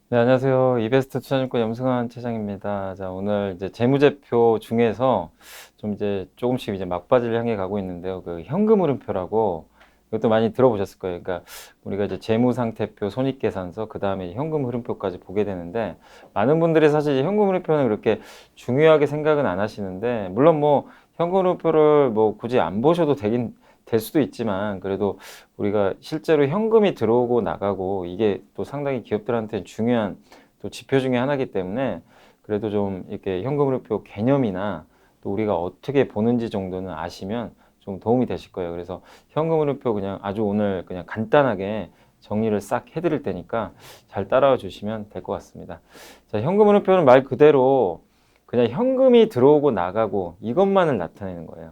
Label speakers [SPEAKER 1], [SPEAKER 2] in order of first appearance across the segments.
[SPEAKER 1] 네, 안녕하세요. 이베스트 투자증권 염승환 차장입니다. 자, 오늘 이제 재무제표 중에서 좀 이제 조금씩 이제 막바지를 향해 가고 있는데요. 그 현금 흐름표라고 이것도 많이 들어보셨을 거예요. 그러니까 우리가 이제 재무상태표, 손익계산서, 그 다음에 현금 흐름표까지 보게 되는데 많은 분들이 사실 현금 흐름표는 그렇게 중요하게 생각은 안 하시는데 물론 뭐 현금 흐름표를 뭐 굳이 안 보셔도 될 수도 있지만 그래도 우리가 실제로 현금이 들어오고 나가고 이게 또 상당히 기업들한테 중요한 또 지표 중에 하나이기 때문에 그래도 좀 이렇게 현금 흐름표 개념이나 또 우리가 어떻게 보는지 정도는 아시면 좀 도움이 되실 거예요. 그래서 현금 흐름표 그냥 아주 오늘 그냥 간단하게 정리를 싹 해드릴 테니까 잘 따라와 주시면 될 것 같습니다. 자, 현금 흐름표는 말 그대로 그냥 현금이 들어오고 나가고 이것만을 나타내는 거예요.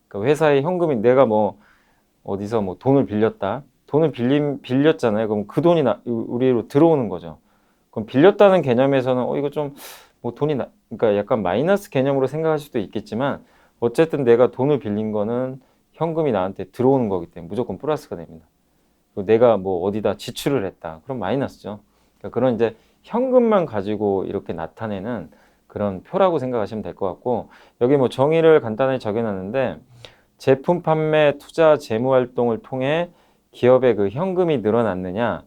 [SPEAKER 1] 그러니까 회사에 현금이 내가 뭐 어디서 뭐 돈을 빌렸다. 돈을 빌렸잖아요. 그럼 그 돈이 우리로 들어오는 거죠. 그럼 빌렸다는 개념에서는 이거 좀 뭐 그러니까 약간 마이너스 개념으로 생각할 수도 있겠지만 어쨌든 내가 돈을 빌린 거는 현금이 나한테 들어오는 거기 때문에 무조건 플러스가 됩니다. 그리고 내가 뭐 어디다 지출을 했다. 그럼 마이너스죠. 그러니까 그런 이제 현금만 가지고 이렇게 나타내는 그런 표라고 생각하시면 될 것 같고 여기 뭐 정의를 간단하게 적여놨는데 제품 판매, 투자, 재무 활동을 통해 기업의 그 현금이 늘어났느냐,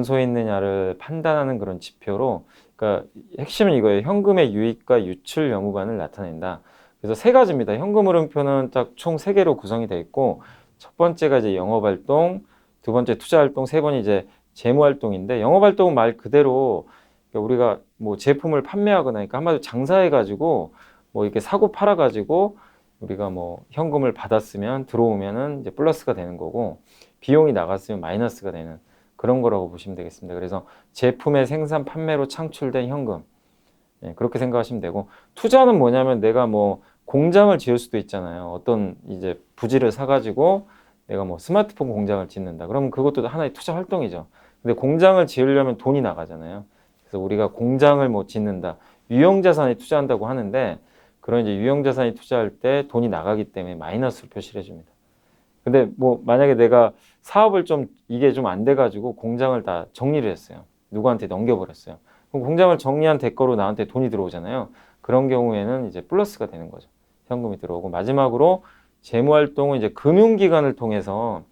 [SPEAKER 1] 감소했느냐를 판단하는 그런 지표로, 그러니까 핵심은 이거예요. 현금의 유입과 유출 여무반을 나타낸다. 그래서 세 가지입니다. 현금 흐름표는 딱 총 세 개로 구성이 되어 있고, 첫 번째가 이제 영업 활동, 두 번째 투자 활동, 세 번이 이제 재무 활동인데, 영업 활동은 말 그대로 그러니까 우리가 뭐 제품을 판매하거나, 그러니까 한마디로 장사해가지고 뭐 이렇게 사고 팔아가지고 우리가 뭐 현금을 받았으면 들어오면은 이제 플러스가 되는 거고 비용이 나갔으면 마이너스가 되는 그런 거라고 보시면 되겠습니다. 그래서 제품의 생산 판매로 창출된 현금 그렇게 생각하시면 되고 투자는 뭐냐면 내가 뭐 공장을 지을 수도 있잖아요. 어떤 이제 부지를 사가지고 내가 뭐 스마트폰 공장을 짓는다. 그러면 그것도 하나의 투자 활동이죠. 근데 공장을 지으려면 돈이 나가잖아요. 그래서 우리가 공장을 뭐 짓는다. 유형자산에 투자한다고 하는데 그런 이제 유형자산에 투자할 때 돈이 나가기 때문에 마이너스로 표시를 해줍니다. 근데 뭐 만약에 내가 사업을 좀 이게 좀 안 돼가지고 공장을 다 정리를 했어요. 누구한테 넘겨버렸어요. 그럼 공장을 정리한 대가로 나한테 돈이 들어오잖아요. 그런 경우에는 이제 플러스가 되는 거죠. 현금이 들어오고 마지막으로 재무활동은 이제 금융기관을 통해서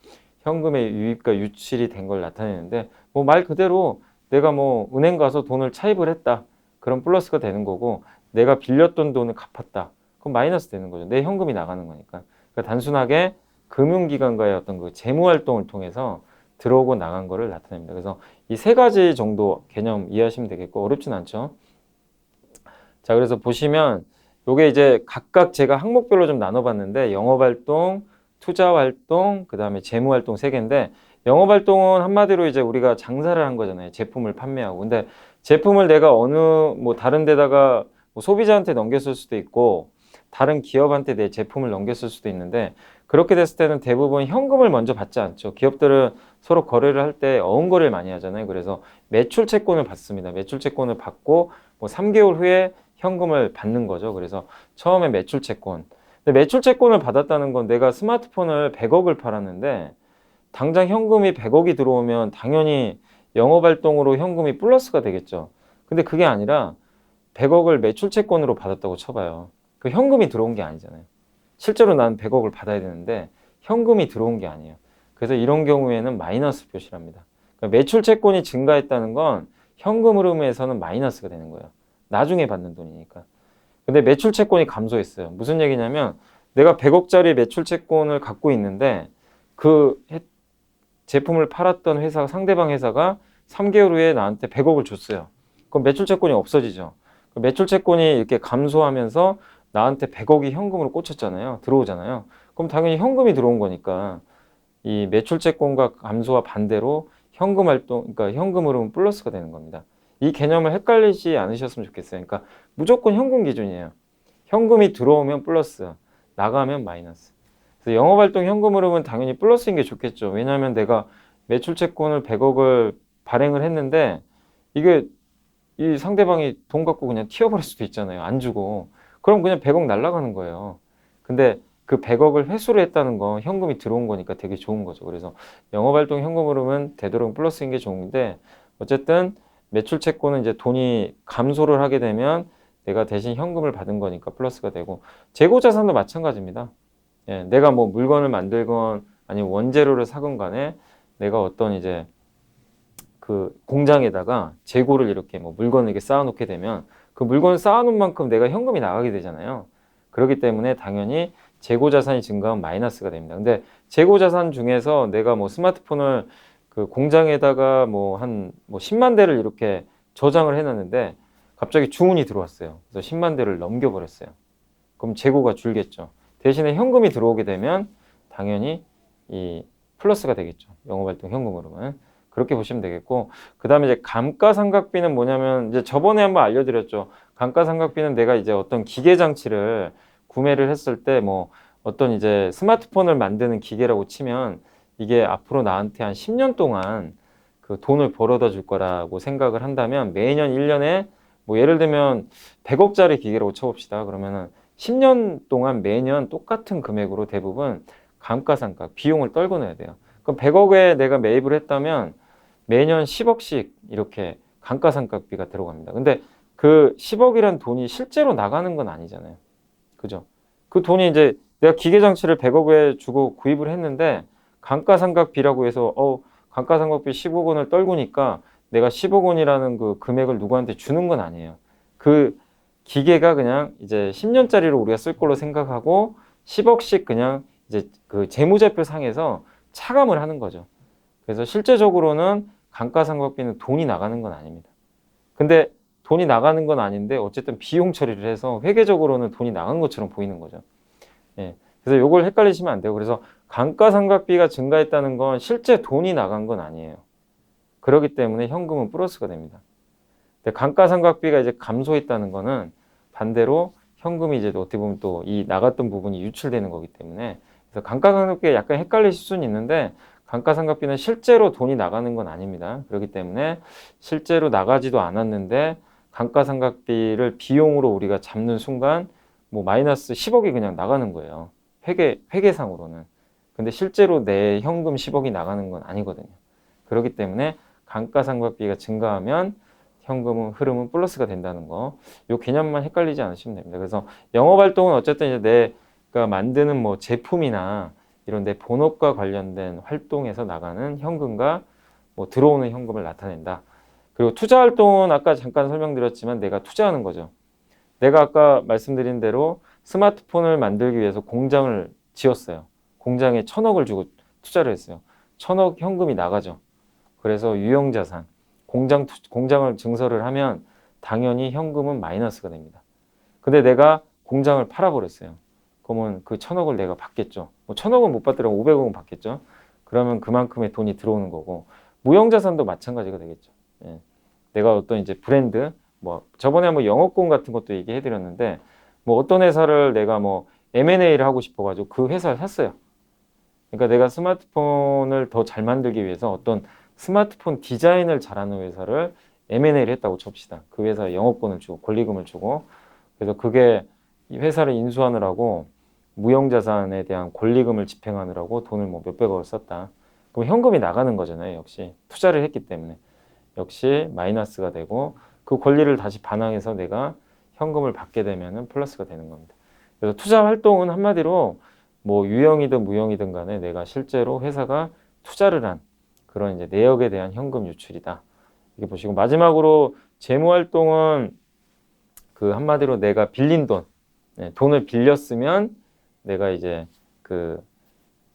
[SPEAKER 1] 현금의 유입과 유출이 된 걸 나타내는데 뭐 말 그대로 내가 뭐 은행 가서 돈을 차입을 했다. 그럼 플러스가 되는 거고 내가 빌렸던 돈을 갚았다. 그럼 마이너스 되는 거죠. 내 현금이 나가는 거니까. 그러니까 단순하게 금융기관과의 어떤 그 재무활동을 통해서 들어오고 나간 거를 나타냅니다. 그래서 이 세 가지 정도 개념 이해하시면 되겠고 어렵진 않죠. 자, 그래서 보시면 요게 이제 각각 제가 항목별로 좀 나눠봤는데 영업활동, 투자활동, 그 다음에 재무활동 세 개인데 영업활동은 한마디로 이제 우리가 장사를 한 거잖아요. 제품을 판매하고. 근데 제품을 내가 어느 뭐 다른 데다가 뭐 소비자한테 넘겼을 수도 있고 다른 기업한테 내 제품을 넘겼을 수도 있는데 그렇게 됐을 때는 대부분 현금을 먼저 받지 않죠. 기업들은 서로 거래를 할 때 어음거래를 많이 하잖아요. 그래서 매출 채권을 받습니다. 매출 채권을 받고 뭐 3개월 후에 현금을 받는 거죠. 그래서 처음에 매출 채권. 근데 매출 채권을 받았다는 건 내가 스마트폰을 100억을 팔았는데 당장 현금이 100억이 들어오면 당연히 영업활동으로 현금이 플러스가 되겠죠. 근데 그게 아니라 100억을 매출 채권으로 받았다고 쳐봐요. 그 현금이 들어온 게 아니잖아요. 실제로 난 100억을 받아야 되는데 현금이 들어온 게 아니에요. 그래서 이런 경우에는 마이너스 표시랍니다. 그러니까 매출 채권이 증가했다는 건 현금 흐름에서는 마이너스가 되는 거예요. 나중에 받는 돈이니까. 근데 매출 채권이 감소했어요. 무슨 얘기냐면 내가 100억짜리 매출 채권을 갖고 있는데 그 제품을 팔았던 회사, 상대방 회사가 3개월 후에 나한테 100억을 줬어요. 그럼 매출 채권이 없어지죠. 매출 채권이 이렇게 감소하면서 나한테 100억이 현금으로 꽂혔잖아요. 들어오잖아요. 그럼 당연히 현금이 들어온 거니까 이 매출 채권과 감소와 반대로 현금 활동, 그러니까 현금 흐름은 플러스가 되는 겁니다. 이 개념을 헷갈리지 않으셨으면 좋겠어요. 그러니까 무조건 현금 기준이에요. 현금이 들어오면 플러스, 나가면 마이너스. 그래서 영업활동 현금 흐름은 당연히 플러스인 게 좋겠죠. 왜냐하면 내가 매출 채권을 100억을 발행을 했는데 이게 이 상대방이 돈 갖고 그냥 튀어버릴 수도 있잖아요. 안 주고. 그럼 그냥 100억 날라가는 거예요. 근데 그 100억을 회수를 했다는 건 현금이 들어온 거니까 되게 좋은 거죠. 그래서 영업활동 현금 흐름은 되도록 플러스인 게 좋은데, 어쨌든 매출 채권은 이제 돈이 감소를 하게 되면 내가 대신 현금을 받은 거니까 플러스가 되고, 재고 자산도 마찬가지입니다. 예, 내가 뭐 물건을 만들건 아니면 원재료를 사건 간에 내가 어떤 이제 그 공장에다가 재고를 이렇게 뭐 물건을 이렇게 쌓아놓게 되면 그 물건을 쌓아놓은 만큼 내가 현금이 나가게 되잖아요. 그렇기 때문에 당연히 재고 자산이 증가하면 마이너스가 됩니다. 근데 재고 자산 중에서 내가 뭐 스마트폰을 그 공장에다가 뭐 한 뭐 10만 대를 이렇게 저장을 해놨는데 갑자기 주문이 들어왔어요. 그래서 10만 대를 넘겨버렸어요. 그럼 재고가 줄겠죠. 대신에 현금이 들어오게 되면 당연히 이 플러스가 되겠죠. 영업활동 현금으로는. 그렇게 보시면 되겠고, 그 다음에 이제 감가상각비는 뭐냐면, 이제 저번에 한번 알려드렸죠. 감가상각비는 내가 이제 어떤 기계 장치를 구매를 했을 때 뭐 어떤 이제 스마트폰을 만드는 기계라고 치면 이게 앞으로 나한테 한 10년 동안 그 돈을 벌어다 줄 거라고 생각을 한다면 매년 1년에 뭐 예를 들면 100억짜리 기계라고 쳐봅시다. 그러면은 10년 동안 매년 똑같은 금액으로 대부분 감가상각 비용을 떨궈 놔야 돼요. 그럼 100억에 내가 매입을 했다면 매년 10억씩 이렇게 감가상각비가 들어갑니다. 근데 그 10억이란 돈이 실제로 나가는 건 아니잖아요. 그죠? 그 돈이 이제 내가 기계장치를 100억에 주고 구입을 했는데 감가상각비라고 해서 감가상각비 10억 원을 떨구니까 내가 10억 원이라는 그 금액을 누구한테 주는 건 아니에요. 그 기계가 그냥 이제 10년짜리로 우리가 쓸 걸로 생각하고 10억씩 그냥 이제 그 재무제표 상에서 차감을 하는 거죠. 그래서 실제적으로는 감가상각비는 돈이 나가는 건 아닙니다. 근데 돈이 나가는 건 아닌데 어쨌든 비용 처리를 해서 회계적으로는 돈이 나간 것처럼 보이는 거죠. 예. 그래서 이걸 헷갈리시면 안 돼요. 그래서 감가상각비가 증가했다는 건 실제 돈이 나간 건 아니에요. 그렇기 때문에 현금은 플러스가 됩니다. 근데 감가상각비가 이제 감소했다는 거는 반대로 현금이 이제 어떻게 보면 또 이 나갔던 부분이 유출되는 거기 때문에, 그래서 감가상각비가 약간 헷갈리실 수는 있는데 감가상각비는 실제로 돈이 나가는 건 아닙니다. 그렇기 때문에 실제로 나가지도 않았는데 감가상각비를 비용으로 우리가 잡는 순간 뭐 마이너스 10억이 그냥 나가는 거예요. 회계상으로는. 근데 실제로 내 현금 10억이 나가는 건 아니거든요. 그렇기 때문에 감가상각비가 증가하면 현금은 흐름은 플러스가 된다는 거. 요 개념만 헷갈리지 않으시면 됩니다. 그래서 영업활동은 어쨌든 이제 내가 만드는 뭐 제품이나 이런 내 본업과 관련된 활동에서 나가는 현금과 뭐 들어오는 현금을 나타낸다. 그리고 투자 활동은 아까 잠깐 설명드렸지만 내가 투자하는 거죠. 내가 아까 말씀드린 대로 스마트폰을 만들기 위해서 공장을 지었어요. 공장에 1,000억을 주고 투자를 했어요. 1,000억 현금이 나가죠. 그래서 유형자산, 공장을 증설을 하면 당연히 현금은 마이너스가 됩니다. 근데 내가 공장을 팔아버렸어요. 그러면 그 1,000억을 내가 받겠죠. 뭐 1,000억은 못 받더라도 500억은 받겠죠. 그러면 그만큼의 돈이 들어오는 거고, 무형자산도 마찬가지가 되겠죠. 예. 내가 어떤 이제 브랜드, 뭐 저번에 한번 영업권 같은 것도 얘기해 드렸는데, 뭐 어떤 회사를 내가 뭐 M&A를 하고 싶어가지고 그 회사를 샀어요. 그러니까 내가 스마트폰을 더 잘 만들기 위해서 어떤 스마트폰 디자인을 잘하는 회사를 M&A를 했다고 칩시다. 그 회사에 영업권을 주고 권리금을 주고, 그래서 그게 이 회사를 인수하느라고 무형자산에 대한 권리금을 집행하느라고 돈을 뭐 몇백억을 썼다. 그럼 현금이 나가는 거잖아요. 역시 투자를 했기 때문에 역시 마이너스가 되고, 그 권리를 다시 반환해서 내가 현금을 받게 되면은 플러스가 되는 겁니다. 그래서 투자 활동은 한마디로 뭐 유형이든 무형이든 간에 내가 실제로 회사가 투자를 한 그런 이제 내역에 대한 현금 유출이다. 이렇게 보시고, 마지막으로 재무 활동은 그 한마디로 내가 빌린 돈, 돈을 빌렸으면 내가 이제 그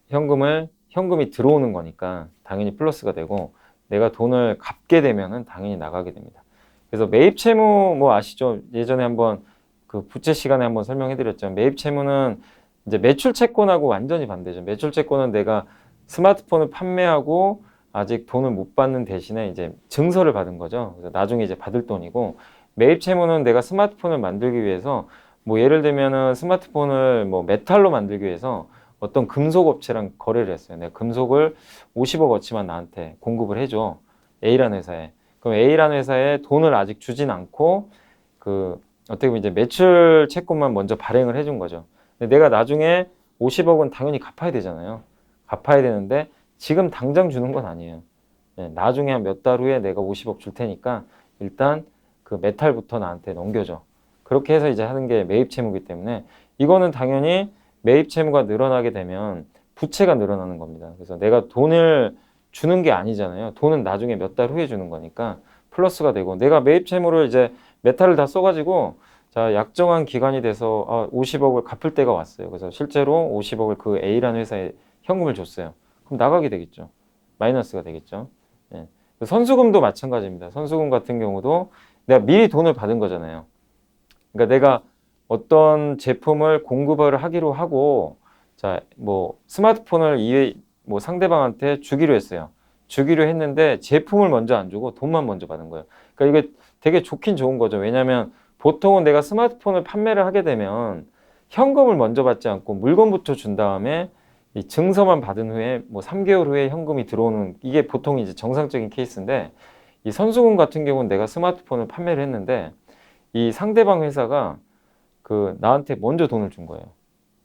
[SPEAKER 1] 현금이 들어오는 거니까 당연히 플러스가 되고, 내가 돈을 갚게 되면은 당연히 나가게 됩니다. 그래서 매입 채무 뭐 아시죠? 예전에 한번 그 부채 시간에 한번 설명해 드렸죠. 매입 채무는 이제 매출 채권하고 완전히 반대죠. 매출 채권은 내가 스마트폰을 판매하고 아직 돈을 못 받는 대신에 이제 증서를 받은 거죠. 그래서 나중에 이제 받을 돈이고, 매입 채무는 내가 스마트폰을 만들기 위해서 뭐 예를 들면은 스마트폰을 뭐 메탈로 만들기 위해서 어떤 금속 업체랑 거래를 했어요. 내가 금속을 50억어치만 나한테 공급을 해줘. A라는 회사에. 그럼 A라는 회사에 돈을 아직 주진 않고 그 어떻게 보면 이제 매출 채권만 먼저 발행을 해준 거죠. 근데 내가 나중에 50억은 당연히 갚아야 되잖아요. 갚아야 되는데 지금 당장 주는 건 아니에요. 예, 나중에 한 몇 달 후에 내가 50억 줄 테니까 일단 그 메탈부터 나한테 넘겨줘. 그렇게 해서 이제 하는 게 매입 채무이기 때문에 이거는 당연히 매입 채무가 늘어나게 되면 부채가 늘어나는 겁니다. 그래서 내가 돈을 주는 게 아니잖아요. 돈은 나중에 몇 달 후에 주는 거니까 플러스가 되고 내가 매입 채무를 이제 메탈을 다 써가지고 자, 약정한 기간이 돼서 50억을 갚을 때가 왔어요. 그래서 실제로 50억을 그 A라는 회사에 현금을 줬어요. 그럼 나가게 되겠죠. 마이너스가 되겠죠. 예. 선수금도 마찬가지입니다. 선수금 같은 경우도 내가 미리 돈을 받은 거잖아요. 그러니까 내가 어떤 제품을 공급을 하기로 하고 자, 뭐 스마트폰을 뭐 상대방한테 주기로 했어요. 주기로 했는데 제품을 먼저 안 주고 돈만 먼저 받은 거예요. 그러니까 이게 되게 좋긴 좋은 거죠. 왜냐하면 보통은 내가 스마트폰을 판매를 하게 되면 현금을 먼저 받지 않고 물건부터 준 다음에 이 증서만 받은 후에 뭐 3개월 후에 현금이 들어오는 이게 보통 이제 정상적인 케이스인데 이 선수금 같은 경우는 내가 스마트폰을 판매를 했는데 이 상대방 회사가 그 나한테 먼저 돈을 준 거예요.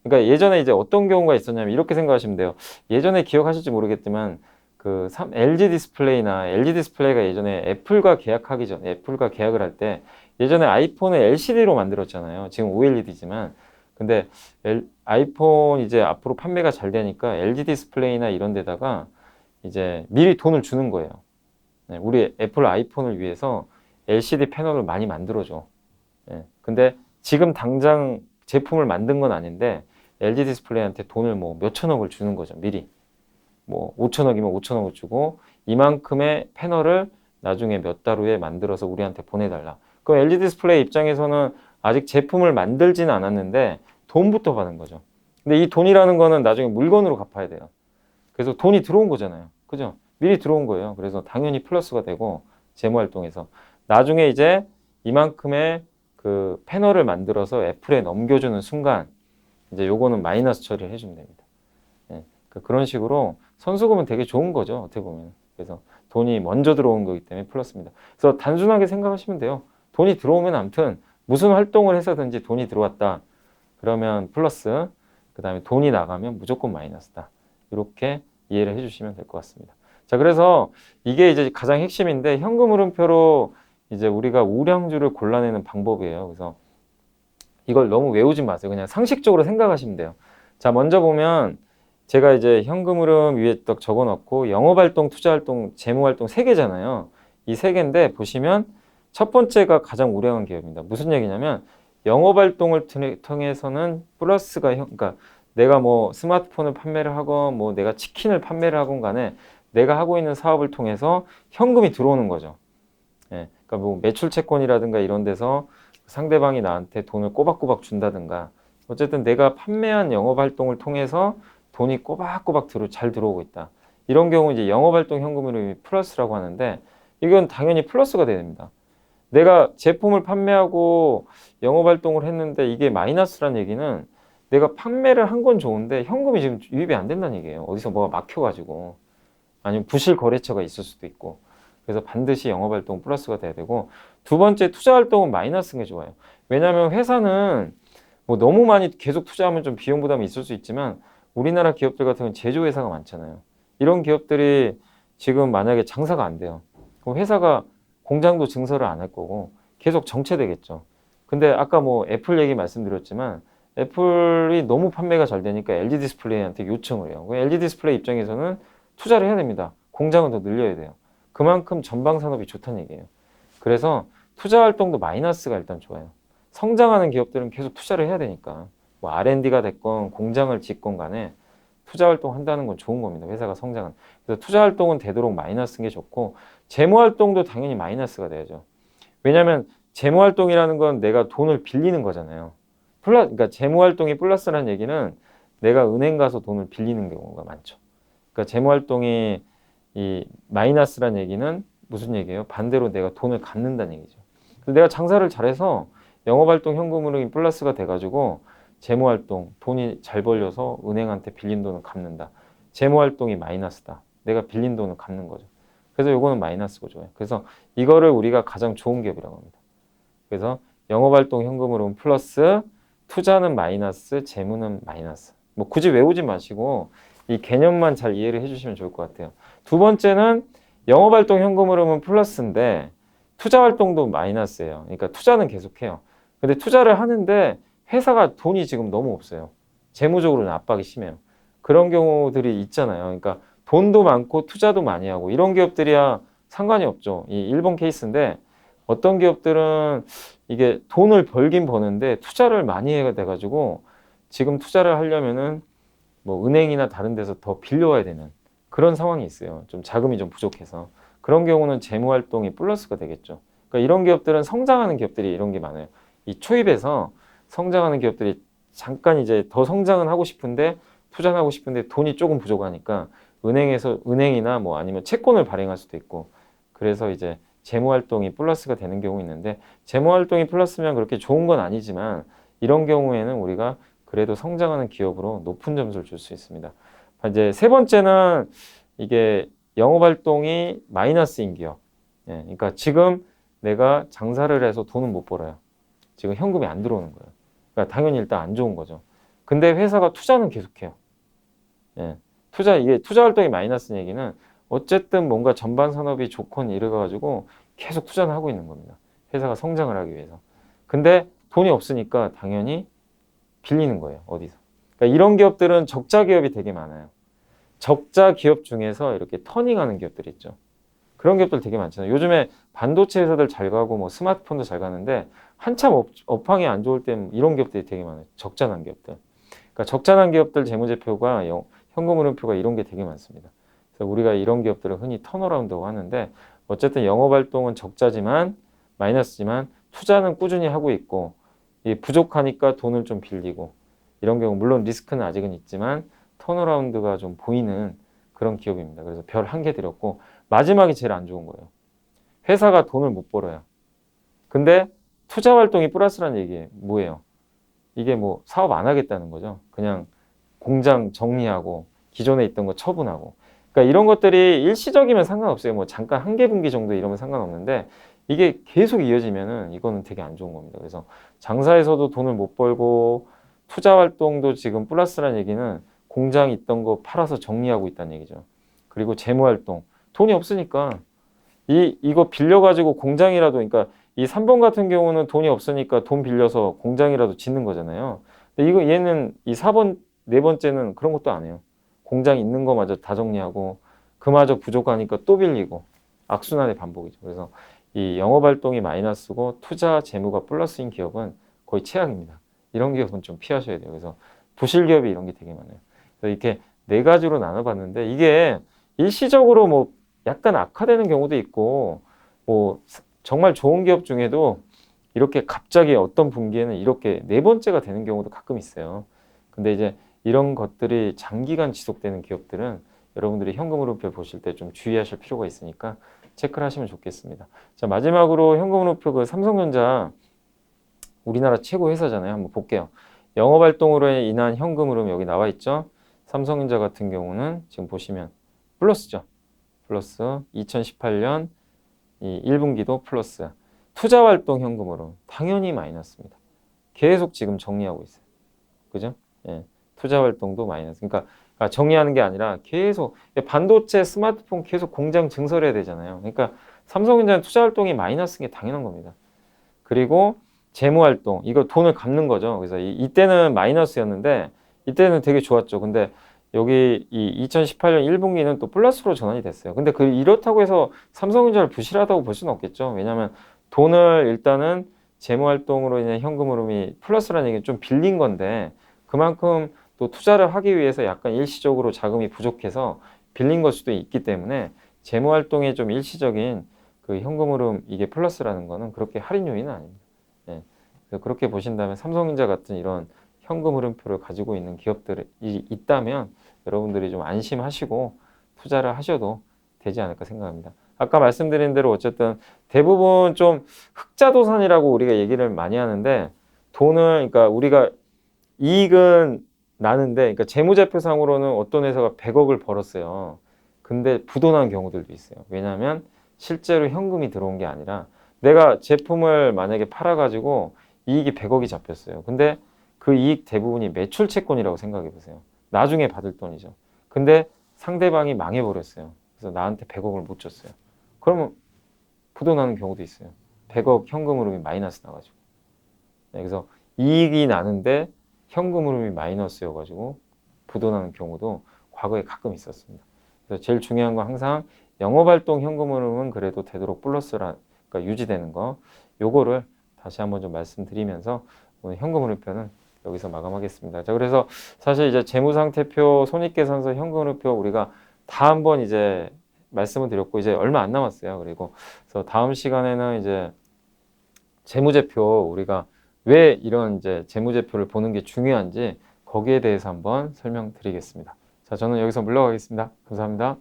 [SPEAKER 1] 그러니까 예전에 이제 어떤 경우가 있었냐면 이렇게 생각하시면 돼요. 예전에 기억하실지 모르겠지만 그 LG 디스플레이나 LG 디스플레이가 예전에 애플과 계약하기 전에 애플과 계약을 할 때 예전에 아이폰을 LCD로 만들었잖아요. 지금 OLED지만 근데 아이폰 이제 앞으로 판매가 잘 되니까 LG 디스플레이나 이런 데다가 이제 미리 돈을 주는 거예요. 네, 우리 애플 아이폰을 위해서 LCD 패널을 많이 만들어줘. 네, 근데 지금 당장 제품을 만든 건 아닌데 LG 디스플레이한테 돈을 뭐 몇천억을 주는 거죠. 미리. 뭐 5천억이면 5천억을 주고 이만큼의 패널을 나중에 몇 달 후에 만들어서 우리한테 보내달라. 그럼 LG 디스플레이 입장에서는 아직 제품을 만들지는 않았는데 돈부터 받은 거죠. 근데 이 돈이라는 거는 나중에 물건으로 갚아야 돼요. 그래서 돈이 들어온 거잖아요. 그죠? 미리 들어온 거예요. 그래서 당연히 플러스가 되고 재무활동에서 나중에 이제 이만큼의 그 패널을 만들어서 애플에 넘겨주는 순간 이제 요거는 마이너스 처리를 해주면 됩니다. 예, 그런 식으로 선수금은 되게 좋은 거죠. 어떻게 보면. 그래서 돈이 먼저 들어온 거기 때문에 플러스입니다. 그래서 단순하게 생각하시면 돼요. 돈이 들어오면 아무튼 무슨 활동을 해서든지 돈이 들어왔다. 그러면 플러스, 그 다음에 돈이 나가면 무조건 마이너스다. 이렇게 이해를 해주시면 될 것 같습니다. 자, 그래서 이게 이제 가장 핵심인데 현금 흐름표로 이제 우리가 우량주를 골라내는 방법이에요. 그래서 이걸 너무 외우지 마세요. 그냥 상식적으로 생각하시면 돼요. 자, 먼저 보면 제가 이제 현금 흐름 위에 딱 적어 놓고 영업활동, 투자활동, 재무활동 세 개잖아요. 이 세 개인데 보시면 첫 번째가 가장 우량한 기업입니다. 무슨 얘기냐면 영업활동을 통해서는 플러스가 그러니까 내가 뭐 스마트폰을 판매를 하건 뭐 내가 치킨을 판매를 하건 간에 내가 하고 있는 사업을 통해서 현금이 들어오는 거죠. 예, 그러니까 뭐 매출 채권이라든가 이런 데서 상대방이 나한테 돈을 꼬박꼬박 준다든가 어쨌든 내가 판매한 영업활동을 통해서 돈이 꼬박꼬박 잘 들어오고 있다. 이런 경우 이제 영업활동 현금 흐름이 플러스라고 하는데 이건 당연히 플러스가 돼야 됩니다. 내가 제품을 판매하고 영업활동을 했는데 이게 마이너스란 얘기는 내가 판매를 한 건 좋은데 현금이 지금 유입이 안 된다는 얘기예요. 어디서 뭐가 막혀가지고 아니면 부실 거래처가 있을 수도 있고 그래서 반드시 영업활동 플러스가 돼야 되고 두 번째 투자활동은 마이너스인 게 좋아요. 왜냐하면 회사는 뭐 너무 많이 계속 투자하면 좀 비용 부담이 있을 수 있지만 우리나라 기업들 같은 경우는 제조회사가 많잖아요. 이런 기업들이 지금 만약에 장사가 안 돼요. 그럼 회사가 공장도 증설을 안 할 거고 계속 정체되겠죠. 근데 아까 뭐 애플 얘기 말씀드렸지만 애플이 너무 판매가 잘 되니까 LG 디스플레이한테 요청을 해요. LG 디스플레이 입장에서는 투자를 해야 됩니다. 공장은 더 늘려야 돼요. 그만큼 전방 산업이 좋다는 얘기예요. 그래서 투자 활동도 마이너스가 일단 좋아요. 성장하는 기업들은 계속 투자를 해야 되니까 뭐 R&D가 됐건 공장을 짓건 간에 투자 활동 한다는 건 좋은 겁니다. 회사가 성장은. 그래서 투자 활동은 되도록 마이너스인 게 좋고 재무 활동도 당연히 마이너스가 돼야죠. 왜냐하면 재무 활동이라는 건 내가 돈을 빌리는 거잖아요. 그러니까 재무 활동이 플러스라는 얘기는 내가 은행 가서 돈을 빌리는 경우가 많죠. 그러니까 재무 활동이 이 마이너스라는 얘기는 무슨 얘기예요? 반대로 내가 돈을 갚는다는 얘기죠. 내가 장사를 잘해서 영업활동 현금 흐름이 플러스가 돼가지고 재무활동, 돈이 잘 벌려서 은행한테 빌린 돈을 갚는다. 재무활동이 마이너스다. 내가 빌린 돈을 갚는 거죠. 그래서 요거는 마이너스고 좋아요. 그래서 이거를 우리가 가장 좋은 기업이라고 합니다. 그래서 영업활동 현금 흐름 플러스, 투자는 마이너스, 재무는 마이너스. 뭐 굳이 외우지 마시고 이 개념만 잘 이해를 해주시면 좋을 것 같아요. 두 번째는 영업활동 현금 흐름은 플러스인데 투자 활동도 마이너스예요. 그러니까 투자는 계속해요. 근데 투자를 하는데 회사가 돈이 지금 너무 없어요. 재무적으로는 압박이 심해요. 그런 경우들이 있잖아요. 그러니까 돈도 많고 투자도 많이 하고 이런 기업들이야 상관이 없죠. 이 1번 케이스인데 어떤 기업들은 이게 돈을 벌긴 버는데 투자를 많이 해야 돼가지고 지금 투자를 하려면은 뭐 은행이나 다른 데서 더 빌려와야 되는 그런 상황이 있어요. 좀 자금이 좀 부족해서. 그런 경우는 재무 활동이 플러스가 되겠죠. 그러니까 이런 기업들은 성장하는 기업들이 이런 게 많아요. 이 초입에서 성장하는 기업들이 잠깐 이제 더 성장은 하고 싶은데 투자는 하고 싶은데 돈이 조금 부족하니까 은행에서 은행이나 뭐 아니면 채권을 발행할 수도 있고 그래서 이제 재무 활동이 플러스가 되는 경우 있는데 재무 활동이 플러스면 그렇게 좋은 건 아니지만 이런 경우에는 우리가 그래도 성장하는 기업으로 높은 점수를 줄 수 있습니다. 이제 세 번째는 이게 영업 활동이 마이너스인 기업. 예, 그러니까 지금 내가 장사를 해서 돈은 못 벌어요. 지금 현금이 안 들어오는 거예요. 그러니까 당연히 일단 안 좋은 거죠. 근데 회사가 투자는 계속해요. 예, 이게 투자 활동이 마이너스인 얘기는 어쨌든 뭔가 전반 산업이 좋건 이래가지고 계속 투자는 하고 있는 겁니다. 회사가 성장을 하기 위해서. 근데 돈이 없으니까 당연히 빌리는 거예요. 어디서. 그러니까 이런 기업들은 적자 기업이 되게 많아요. 적자 기업 중에서 이렇게 터닝하는 기업들이 있죠. 그런 기업들 되게 많잖아요. 요즘에 반도체 회사들 잘 가고 뭐 스마트폰도 잘 가는데 한참 업황이 안 좋을 때 이런 기업들이 되게 많아요. 적자 난 기업들. 그러니까 적자 난 기업들 재무제표가 현금 흐름표가 이런 게 되게 많습니다. 그래서 우리가 이런 기업들을 흔히 턴어라운드라고 하는데 어쨌든 영업 활동은 적자지만 마이너스지만 투자는 꾸준히 하고 있고 부족하니까 돈을 좀 빌리고 이런 경우 물론 리스크는 아직은 있지만 턴어라운드가 좀 보이는 그런 기업입니다. 그래서 별 1개 드렸고 마지막이 제일 안 좋은 거예요. 회사가 돈을 못 벌어요. 근데 투자 활동이 플러스라는 얘기예요. 뭐예요? 이게 뭐 사업 안 하겠다는 거죠. 그냥 공장 정리하고 기존에 있던 거 처분하고. 그러니까 이런 것들이 일시적이면 상관없어요. 뭐 잠깐 한 개 분기 정도 이러면 상관없는데 이게 계속 이어지면은 이거는 되게 안 좋은 겁니다. 그래서 장사에서도 돈을 못 벌고 투자 활동도 지금 플러스라는 얘기는 공장 있던 거 팔아서 정리하고 있다는 얘기죠. 그리고 재무 활동. 돈이 없으니까 이거 빌려가지고 공장이라도 그러니까 이 3번 같은 경우는 돈이 없으니까 돈 빌려서 공장이라도 짓는 거잖아요. 근데 이거 얘는 이 4번 네 번째는 그런 것도 안 해요. 공장 있는 거마저 다 정리하고 그마저 부족하니까 또 빌리고 악순환의 반복이죠. 그래서 이 영업 활동이 마이너스고 투자 재무가 플러스인 기업은 거의 최악입니다. 이런 기업은 좀 피하셔야 돼요. 그래서 부실 기업이 이런 게 되게 많아요. 그래서 이렇게 네 가지로 나눠봤는데 이게 일시적으로 뭐 약간 악화되는 경우도 있고 뭐 정말 좋은 기업 중에도 이렇게 갑자기 어떤 분기에는 이렇게 네 번째가 되는 경우도 가끔 있어요. 근데 이제 이런 것들이 장기간 지속되는 기업들은 여러분들이 현금 흐름표 보실 때 좀 주의하실 필요가 있으니까 체크를 하시면 좋겠습니다. 자, 마지막으로 현금 흐름표 그 삼성전자 우리나라 최고 회사잖아요. 한번 볼게요. 영업 활동으로 인한 현금 흐름 여기 나와 있죠. 삼성전자 같은 경우는 지금 보시면 플러스죠. 플러스 2018년 이 1분기도 플러스. 투자 활동 현금 흐름 당연히 마이너스입니다. 계속 지금 정리하고 있어요. 그죠? 예. 투자 활동도 마이너스. 그러니까 정리하는 게 아니라 계속 반도체, 스마트폰 계속 공장 증설해야 되잖아요. 그러니까 삼성전자는 투자 활동이 마이너스인 게 당연한 겁니다. 그리고 재무 활동, 이거 돈을 갚는 거죠. 그래서 이때는 마이너스였는데 이때는 되게 좋았죠. 근데 여기 이 2018년 1분기는 또 플러스로 전환이 됐어요. 근데 이렇다고 해서 삼성전자를 부실하다고 볼 수는 없겠죠. 왜냐하면 돈을 일단은 재무 활동으로 인해 현금 흐름이 플러스라는 얘기는 좀 빌린 건데 그만큼 또 투자를 하기 위해서 약간 일시적으로 자금이 부족해서 빌린 걸 수도 있기 때문에 재무 활동에 좀 일시적인 그 현금 흐름 이게 플러스라는 거는 그렇게 할인 요인은 아닙니다. 예. 그래서 그렇게 보신다면 삼성전자 같은 이런 현금 흐름표를 가지고 있는 기업들이 있다면 여러분들이 좀 안심하시고 투자를 하셔도 되지 않을까 생각합니다. 아까 말씀드린 대로 어쨌든 대부분 좀 흑자도산이라고 우리가 얘기를 많이 하는데 돈을 그러니까 우리가 이익은 나는데 그러니까 재무제표상으로는 어떤 회사가 100억을 벌었어요. 근데 부도난 경우들도 있어요. 왜냐하면 실제로 현금이 들어온 게 아니라 내가 제품을 만약에 팔아가지고 이익이 100억이 잡혔어요. 근데 그 이익 대부분이 매출 채권이라고 생각해 보세요. 나중에 받을 돈이죠. 근데 상대방이 망해버렸어요. 그래서 나한테 100억을 못 줬어요. 그러면 부도나는 경우도 있어요. 100억 현금 흐름이 마이너스 나가지고. 네, 그래서 이익이 나는데 현금 흐름이 마이너스여가지고 부도나는 경우도 과거에 가끔 있었습니다. 그래서 제일 중요한 건 항상 영업활동 현금 흐름은 그래도 되도록 플러스라, 그러니까 유지되는 거, 요거를 다시 한번 좀 말씀드리면서 오늘 현금 흐름표는 여기서 마감하겠습니다. 자, 그래서 사실 이제 재무상태표, 손익계산서, 현금 흐름표 우리가 다 한번 이제 말씀을 드렸고 이제 얼마 안 남았어요. 그리고 그래서 다음 시간에는 이제 재무제표 우리가 왜 이런 이제 재무제표를 보는 게 중요한지 거기에 대해서 한번 설명드리겠습니다. 자, 저는 여기서 물러가겠습니다. 감사합니다.